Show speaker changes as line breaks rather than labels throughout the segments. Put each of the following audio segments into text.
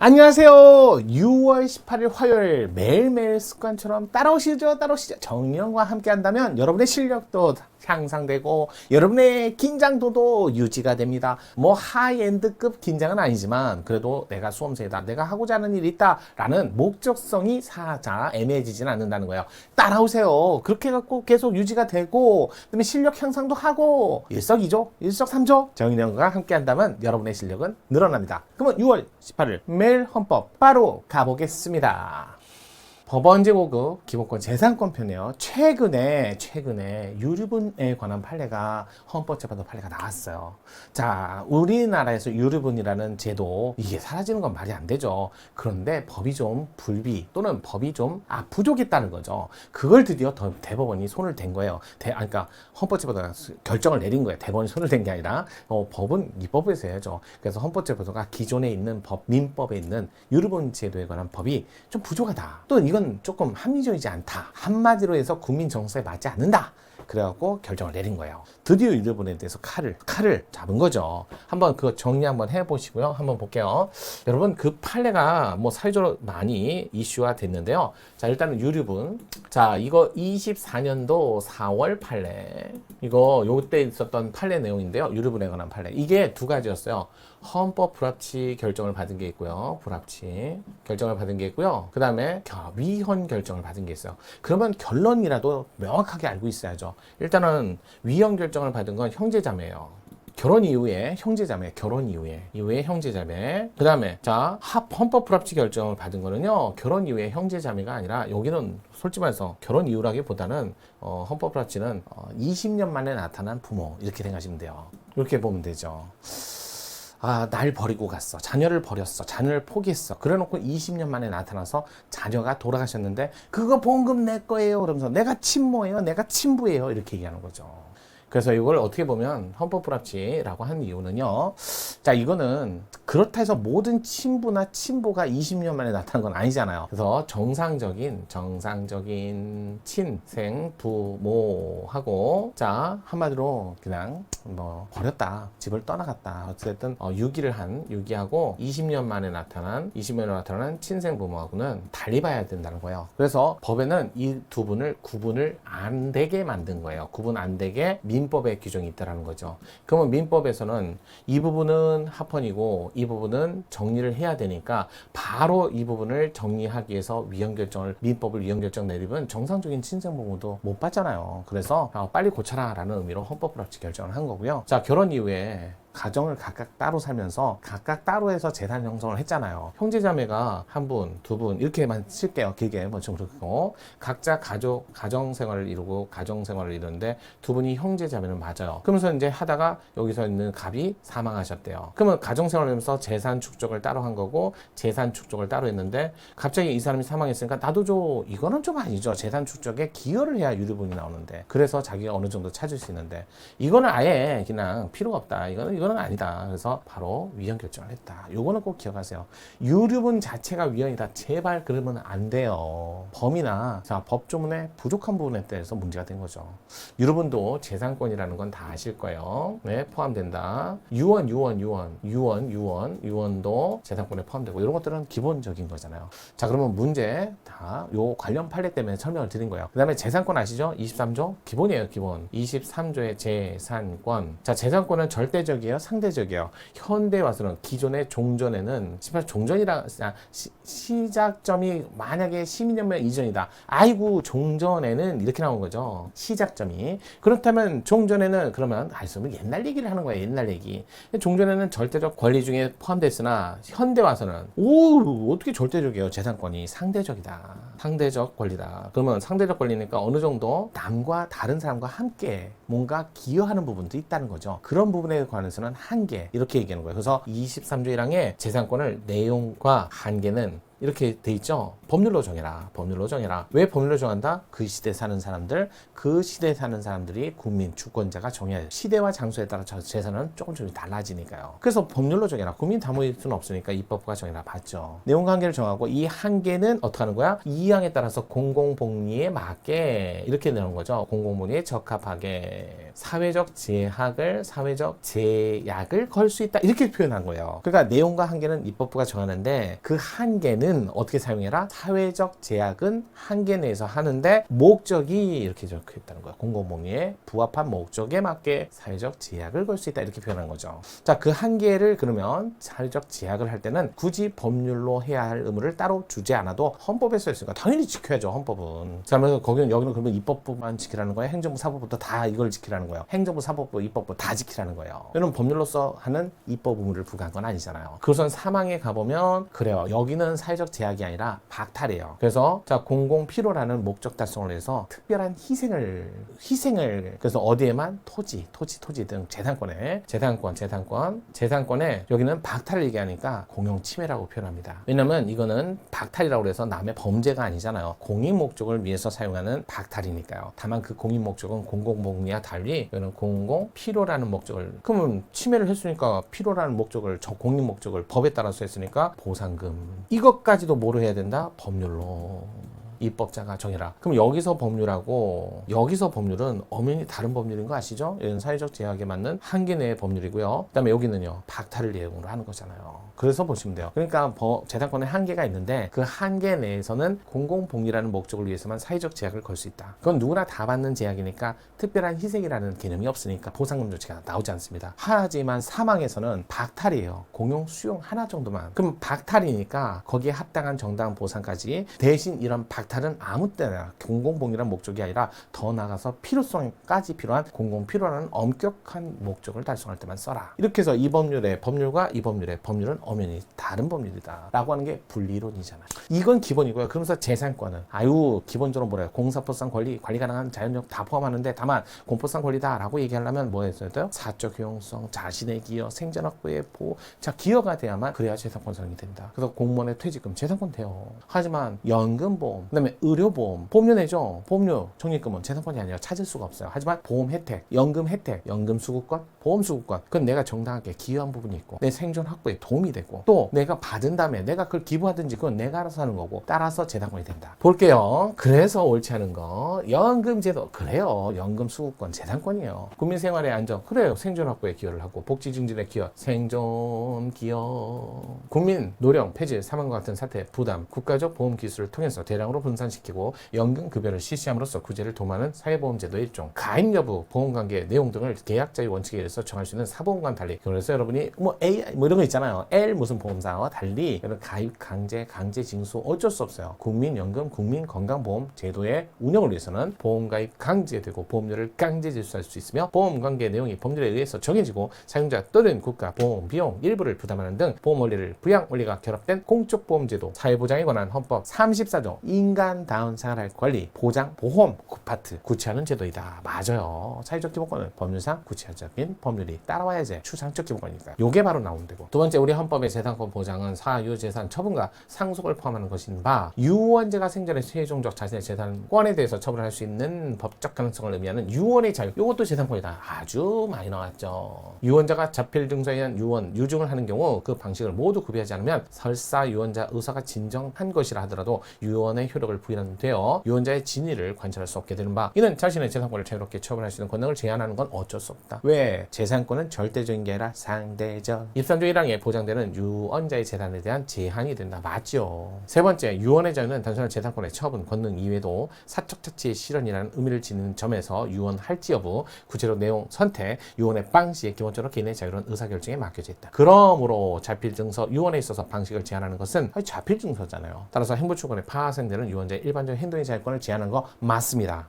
안녕하세요. 6월 18일 화요일 매일매일 습관처럼 따라오시죠. 정리형과 함께 한다면 여러분의 실력도 향상되고 여러분의 긴장도도 유지가 됩니다. 뭐 하이엔드급 긴장은 아니지만 그래도 내가 수험생이다, 내가 하고자 하는 일이 있다 라는 목적성이 살짝 애매해지진 않는다는 거예요. 따라오세요. 그렇게 해갖고 계속 유지가 되고 그다음에 실력 향상도 하고 일석이조 일석삼조 정인영과 함께 한다면 여러분의 실력은 늘어납니다. 그러면 6월 18일 매일 헌법 바로 가보겠습니다. 법원제 고급 기본권 재산권 편이요. 최근에 유류분에 관한 판례가 헌법재판소 판례가 나왔어요. 자, 우리나라에서 유류분이라는 제도 이게 사라지는 건 말이 안 되죠. 그런데 법이 좀 불비 또는 법이 좀 부족했다는 거죠. 그걸 드디어 대법원이 손을 댄 거예요. 그러니까 헌법재판소가 결정을 내린 거예요. 대법원이 손을 댄 게 아니라 법은 입법에서 해야죠. 그래서 헌법재판소가 기존에 있는 민법에 있는 유류분 제도에 관한 법이 좀 부족하다. 또 이건 조금 합리적이지 않다. 한마디로 해서 국민 정서에 맞지 않는다. 그래갖고 결정을 내린 거예요. 드디어 유류분에 대해서 칼을 잡은 거죠. 한번 그거 정리 한번 해보시고요. 한번 볼게요. 여러분 그 판례가 뭐 사회적으로 많이 이슈화 됐는데요. 자, 일단은 유류분. 자, 이거 24년도 4월 판례. 이거 요때 있었던 판례 내용인데요. 유류분에 관한 판례. 이게 두 가지였어요. 헌법 불합치 결정을 받은 게 있고요. 불합치 결정을 받은 게 있고요. 그 다음에 위헌 결정을 받은 게 있어요. 그러면 결론이라도 명확하게 알고 있어야죠. 일단은 위헌 결정을 받은 건 형제자매예요. 결혼 이후에 형제자매, 결혼 이후에 형제자매. 그 다음에 자, 헌법 불합치 결정을 받은 거는요, 결혼 이후에 형제자매가 아니라 여기는 솔직히 말해서 결혼 이후라기보다는 헌법 불합치는 20년 만에 나타난 부모 이렇게 생각하시면 돼요. 이렇게 보면 되죠. 날 버리고 갔어. 자녀를 버렸어. 자녀를 포기했어. 그래 놓고 20년 만에 나타나서 자녀가 돌아가셨는데 그거 봉급 내 거예요. 그러면서 내가 친모예요. 내가 친부예요. 이렇게 얘기하는 거죠. 그래서 이걸 어떻게 보면 헌법 불합치라고 하는 이유는요. 자, 이거는 그렇다 해서 모든 친부나 친보가 20년 만에 나타난 건 아니잖아요. 그래서 정상적인 친생 부모하고 자, 한마디로 그냥 뭐 버렸다. 집을 떠나갔다. 어쨌든 유기하고 20년 만에 나타난 친생 부모하고는 달리 봐야 된다는 거예요. 그래서 법에는 이 두 분을 구분을 안 되게 만든 거예요. 구분 안 되게 민법의 규정이 있다는 거죠. 그러면 민법에서는 이 부분은 합헌이고 이 부분은 정리를 해야 되니까 바로 이 부분을 정리하기 위해서 민법을 위헌결정 내리면 정상적인 친생부모도 못 받잖아요. 그래서 빨리 고쳐라 라는 의미로 헌법불합치 결정을 한 거고요. 자, 결혼 이후에 가정을 각각 따로 살면서 각각 따로 해서 재산 형성을 했잖아요. 형제자매가 한 분, 두 분 이렇게만 칠게요. 길게 뭐 좀 그렇고 각자 가정생활을 이루는데 두 분이 형제자매는 맞아요. 그러면서 이제 하다가 여기서 있는 갑이 사망하셨대요. 그러면 가정생활을 하면서 재산 축적을 따로 한 거고 재산 축적을 따로 했는데 갑자기 이 사람이 사망했으니까 나도 줘. 이거는 좀 아니죠. 재산 축적에 기여를 해야 유류분이 나오는데 그래서 자기가 어느 정도 찾을 수 있는데 이거는 아예 그냥 필요가 없다. 이거는 아니다. 그래서 바로 위헌 결정을 했다. 요거는 꼭 기억하세요. 유류분 자체가 위헌이다. 제발 그러면 안 돼요. 범위나 법조문의 부족한 부분에 대해서 문제가 된 거죠. 유류분도 재산권이라는 건 다 아실 거예요. 네, 포함된다. 유언도 재산권에 포함되고 이런 것들은 기본적인 거잖아요. 자, 그러면 문제 다 요 관련 판례 때문에 설명을 드린 거예요. 그 다음에 재산권 아시죠? 23조? 기본이에요, 기본. 23조의 재산권. 자, 재산권은 절대적이에요, 상대적이에요. 현대에 와서는 기존의 종전에는 시작점이 만약에 12년면 이전이다. 아이고, 종전에는 이렇게 나온 거죠. 시작점이. 그렇다면 종전에는 그러면 옛날 얘기를 하는 거예요. 옛날 얘기. 종전에는 절대적 권리 중에 포함됐으나 현대 와서는 어떻게 절대적이에요? 재산권이 상대적이다. 상대적 권리다. 그러면 상대적 권리니까 어느 정도 남과 다른 사람과 함께 뭔가 기여하는 부분도 있다는 거죠. 그런 부분에 관해서는 한계 이렇게 얘기하는 거예요. 그래서 23조 1항에 재산권을 내용과 한계는 이렇게 돼 있죠. 법률로 정해라. 법률로 정해라. 왜 법률로 정한다? 그 시대 사는 사람들, 그 시대에 사는 사람들이 국민, 주권자가 정해야 돼요. 시대와 장소에 따라 재산은 조금 달라지니까요. 그래서 법률로 정해라. 국민 다 모일 수는 없으니까 입법부가 정해라. 봤죠. 내용과 한계를 정하고 이 한계는 어떻게 하는 거야? 이 항에 따라서 공공복리에 맞게 이렇게 되는 거죠. 공공복리에 적합하게 사회적 제약을 걸 수 있다. 이렇게 표현한 거예요. 그러니까 내용과 한계는 입법부가 정하는데 그 한계는 어떻게 사용해라? 사회적 제약은 한계 내에서 하는데 목적이 이렇게 적혀 있다는 거예요. 공공복리에 부합한 목적에 맞게 사회적 제약을 걸 수 있다. 이렇게 표현한 거죠. 자, 그 한계를 그러면 사회적 제약을 할 때는 굳이 법률로 해야 할 의무를 따로 주지 않아도 헌법에 써 있으니까 당연히 지켜야죠. 헌법은. 자, 그래서 여기는 그러면 입법부만 지키라는 거예요? 행정부, 사법부도 다 이걸 지키라는 거예요? 행정부, 사법부, 입법부 다 지키라는 거예요. 여러분 법률로서 하는 입법 의무를 부과한 건 아니잖아요. 그것은 사망에 가보면 그래요. 여기는 사회적 제약이 아니라 박탈이에요. 그래서 자, 공공 필요라는 목적 달성을 위해서 특별한 희생을 그래서 어디에만 토지 등 재산권에 여기는 박탈을 얘기하니까 공용 침해라고 표현합니다. 왜냐면 이거는 박탈이라고 해서 남의 범죄가 아니잖아요. 공익 목적을 위해서 사용하는 박탈이니까요. 다만 그 공익 목적은 공공복리와 달리 이거는 공공 필요라는 목적을 그러면 침해를 했으니까 필요라는 목적을 저 공익 목적을 법에 따라서 했으니까 보상금 이것까지도 뭐로 해야 된다? 법률로. 입법자가 정해라. 그럼 여기서 법률은 엄연히 다른 법률인 거 아시죠? 이건 사회적 제약에 맞는 한계 내의 법률이고요. 그다음에 여기는요. 박탈을 내용으로 하는 거잖아요. 그래서 보시면 돼요. 그러니까 재산권에 한계가 있는데 그 한계 내에서는 공공복리라는 목적을 위해서만 사회적 제약을 걸 수 있다. 그건 누구나 다 받는 제약이니까 특별한 희생이라는 개념이 없으니까 보상금 조치가 나오지 않습니다. 하지만 사망에서는 박탈이에요. 공용 수용 하나 정도만. 그럼 박탈이니까 거기에 합당한 정당한 보상까지 대신 이런 박탈은 아무 때나 공공복리라는 목적이 아니라 더 나아가서 필요성까지 필요한 공공필요라는 엄격한 목적을 달성할 때만 써라. 이렇게 해서 이 법률과 이 법률은 엄연히 다른 법률이다 라고 하는 게 분리론이잖아요. 이건 기본이고요. 그러면서 재산권은 기본적으로 뭐래요? 공사법상 관리 가능한 자연력 다 포함하는데 다만 공법상 권리다 라고 얘기하려면 뭐 했어야 돼요? 사적 효용성, 자신의 기여, 생존 확보의 보호. 자, 기여가 돼야만 그래야 재산권 성립이 된다. 그래서 공무원의 퇴직금 재산권 돼요. 하지만 연금보험, 그다음에 의료보험, 보험료 내죠. 보험료, 적립금은 재산권이 아니라 찾을 수가 없어요. 하지만 보험 혜택, 연금 수급권, 보험 수급권, 그건 내가 정당하게 기여한 부분이 있고 내 생존 확보에 도움이 되고 또 내가 받은 다음에 내가 그걸 기부하든지 그건 내가 알아서 하는 거고 따라서 재산권이 된다. 볼게요. 그래서 옳지 않은 거 연금제도 그래요. 연금 수급권 재산권이에요. 국민생활의 안정 그래요. 생존 확보에 기여를 하고 복지 증진에 기여 생존 기여 국민 노령 폐질 사망과 같은 사태 부담 국가적 보험 기술을 통해서 대량으로 분산시키고 연금 급여를 실시함으로써 구제를 도모하는 사회보험제도의 일종 가입 여부 보험관계 내용 등을 계약자의 원칙에 의해서 정할 수 있는 사보험과는 달리 그래서 여러분이 A 이런 거 있잖아요. L 무슨 보험사와 달리 여러분 가입 강제 징수 어쩔 수 없어요. 국민연금 국민건강보험 제도의 운영을 위해서는 보험가입 강제되고 보험료를 강제 질수할 수 있으며 보험관계 내용이 법률에 의해서 정해지고 사용자 또는 국가 보험 비용 일부를 부담하는 등 보험 원리를 부양 원리가 결합된 공적보험제도 사회보장에 관한 헌법 34조 인간다운 생활할 권리 보장 보험 파트 구체하는 제도이다. 맞아요. 사회적 기본권은 법률상 구체적인 법률이 따라와야지 추상적 기본권이니까 요게 바로 나오는 되고 두 번째 우리 헌법의 재산권 보장은 사유재산 처분과 상속을 포함하는 것인 바 유언자가 생전에 최종적 자신의 재산권에 대해서 처분할 수 있는 법적 가능성을 의미하는 유언의 자유 요것도 재산권이다. 아주 많이 나왔죠. 유언자가 자필 증서에 의한 유증을 하는 경우 그 방식을 모두 구비하지 않으면 설사 유언자 의사가 진정한 것이라 하더라도 유언의 효력을 부여는 되어 유언자의 진위를 관찰할 수 없게 되는 바 이는 자신의 재산권을 자유롭게 처분할 수 있는 권능을 제한하는 건 어쩔 수 없다. 왜? 재산권은 절대적인 게 아니라 상대적 23조 1항에 보장되는 유언자의 재산에 대한 제한이 된다. 맞죠. 세 번째 유언의 자유는 단순한 재산권의 처분 권능 이외에도 사적 자치의 실현이라는 의미를 지니는 점에서 유언할지 여부 구체로 내용 선택 유언의 방식에 기본적으로 개인의 자유로운 의사결정에 맡겨져 있다. 그러므로 자필증서 유언에 있어서 방식을 제한하는 것은 자필증서잖아요. 따라서 행보추권에 파생되는 유언자의 일반적인 행동의 자유권을 제한하는 거 맞습니다.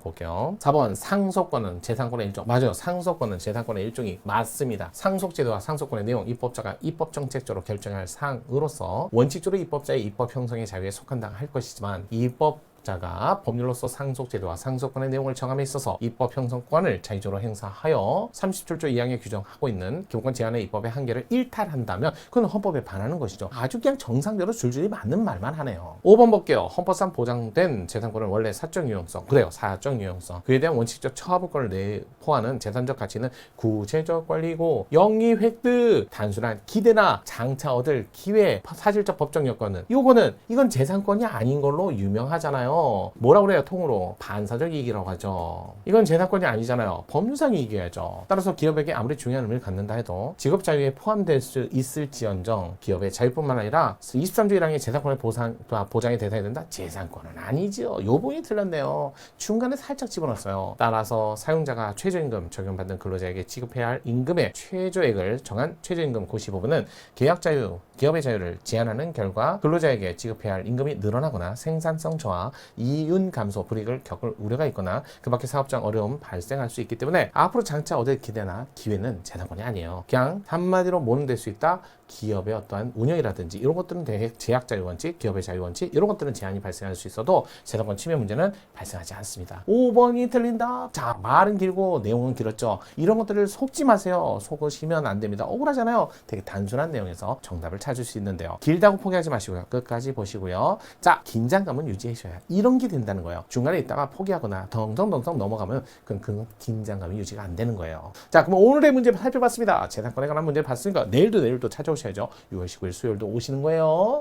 볼게요. 4번 상속권은 재산권의 일종 맞아요. 상속권은 재산권의 일종이 맞습니다. 상속제도와 상속권의 내용 입법자가 입법정책적으로 결정할 사항으로서 원칙적으로 입법자의 입법 형성의 자유에 속한다 할 것이지만 입법 사용자가 법률로서 상속제도와 상속권의 내용을 정함에 있어서 입법 형성권을 자유적으로 행사하여 37조 2항에 규정하고 있는 기본권 제한의 입법의 한계를 일탈한다면 그건 헌법에 반하는 것이죠. 아주 그냥 정상대로 줄줄이 맞는 말만 하네요. 5번 볼게요. 헌법상 보장된 재산권은 원래 사적 유용성, 그래요. 사적 유용성. 그에 대한 원칙적 처분권을 내포하는 재산적 가치는 구체적 권리고 영리 획득, 단순한 기대나 장차 얻을 기회, 사실적 법적 여건은 이건 재산권이 아닌 걸로 유명하잖아요. 뭐라고 그래요? 통으로 반사적 이익이라고 하죠. 이건 재산권이 아니잖아요. 법률상 이익이어야죠. 따라서 기업에게 아무리 중요한 의미를 갖는다 해도 직업 자유에 포함될 수 있을지언정 기업의 자유뿐만 아니라 23조 1항의 재산권의 보장이 대상이 된다? 재산권은 아니죠. 요 부분이 틀렸네요. 중간에 살짝 집어넣었어요. 따라서 사용자가 최저임금 적용받는 근로자에게 지급해야 할 임금의 최저액을 정한 최저임금 고시 부분은 계약 자유, 기업의 자유를 제한하는 결과 근로자에게 지급해야 할 임금이 늘어나거나 생산성 저하, 이윤 감소, 불이익을 겪을 우려가 있거나 그 밖에 사업장 어려움 발생할 수 있기 때문에 앞으로 장차 얻을 기대나 기회는 재산권이 아니에요. 그냥 한마디로 뭐는 될 수 있다? 기업의 어떠한 운영이라든지 이런 것들은 제약 자유 원칙, 기업의 자유 원칙 이런 것들은 제한이 발생할 수 있어도 재산권 침해 문제는 발생하지 않습니다. 5번이 틀린다. 자, 말은 길고 내용은 길었죠. 이런 것들을 속지 마세요. 속으시면 안 됩니다. 억울하잖아요. 되게 단순한 내용에서 정답을 찾을 수 있는데요. 길다고 포기하지 마시고요. 끝까지 보시고요. 자, 긴장감은 유지하셔야 이런 게 된다는 거예요. 중간에 있다가 포기하거나 덩성덩성 넘어가면 그건 긴장감이 유지가 안 되는 거예요. 자, 그럼 오늘의 문제 살펴봤습니다. 재산권에 관한 문제를 봤으니까 내일도 찾아오셔야죠. 6월 19일 수요일도 오시는 거예요.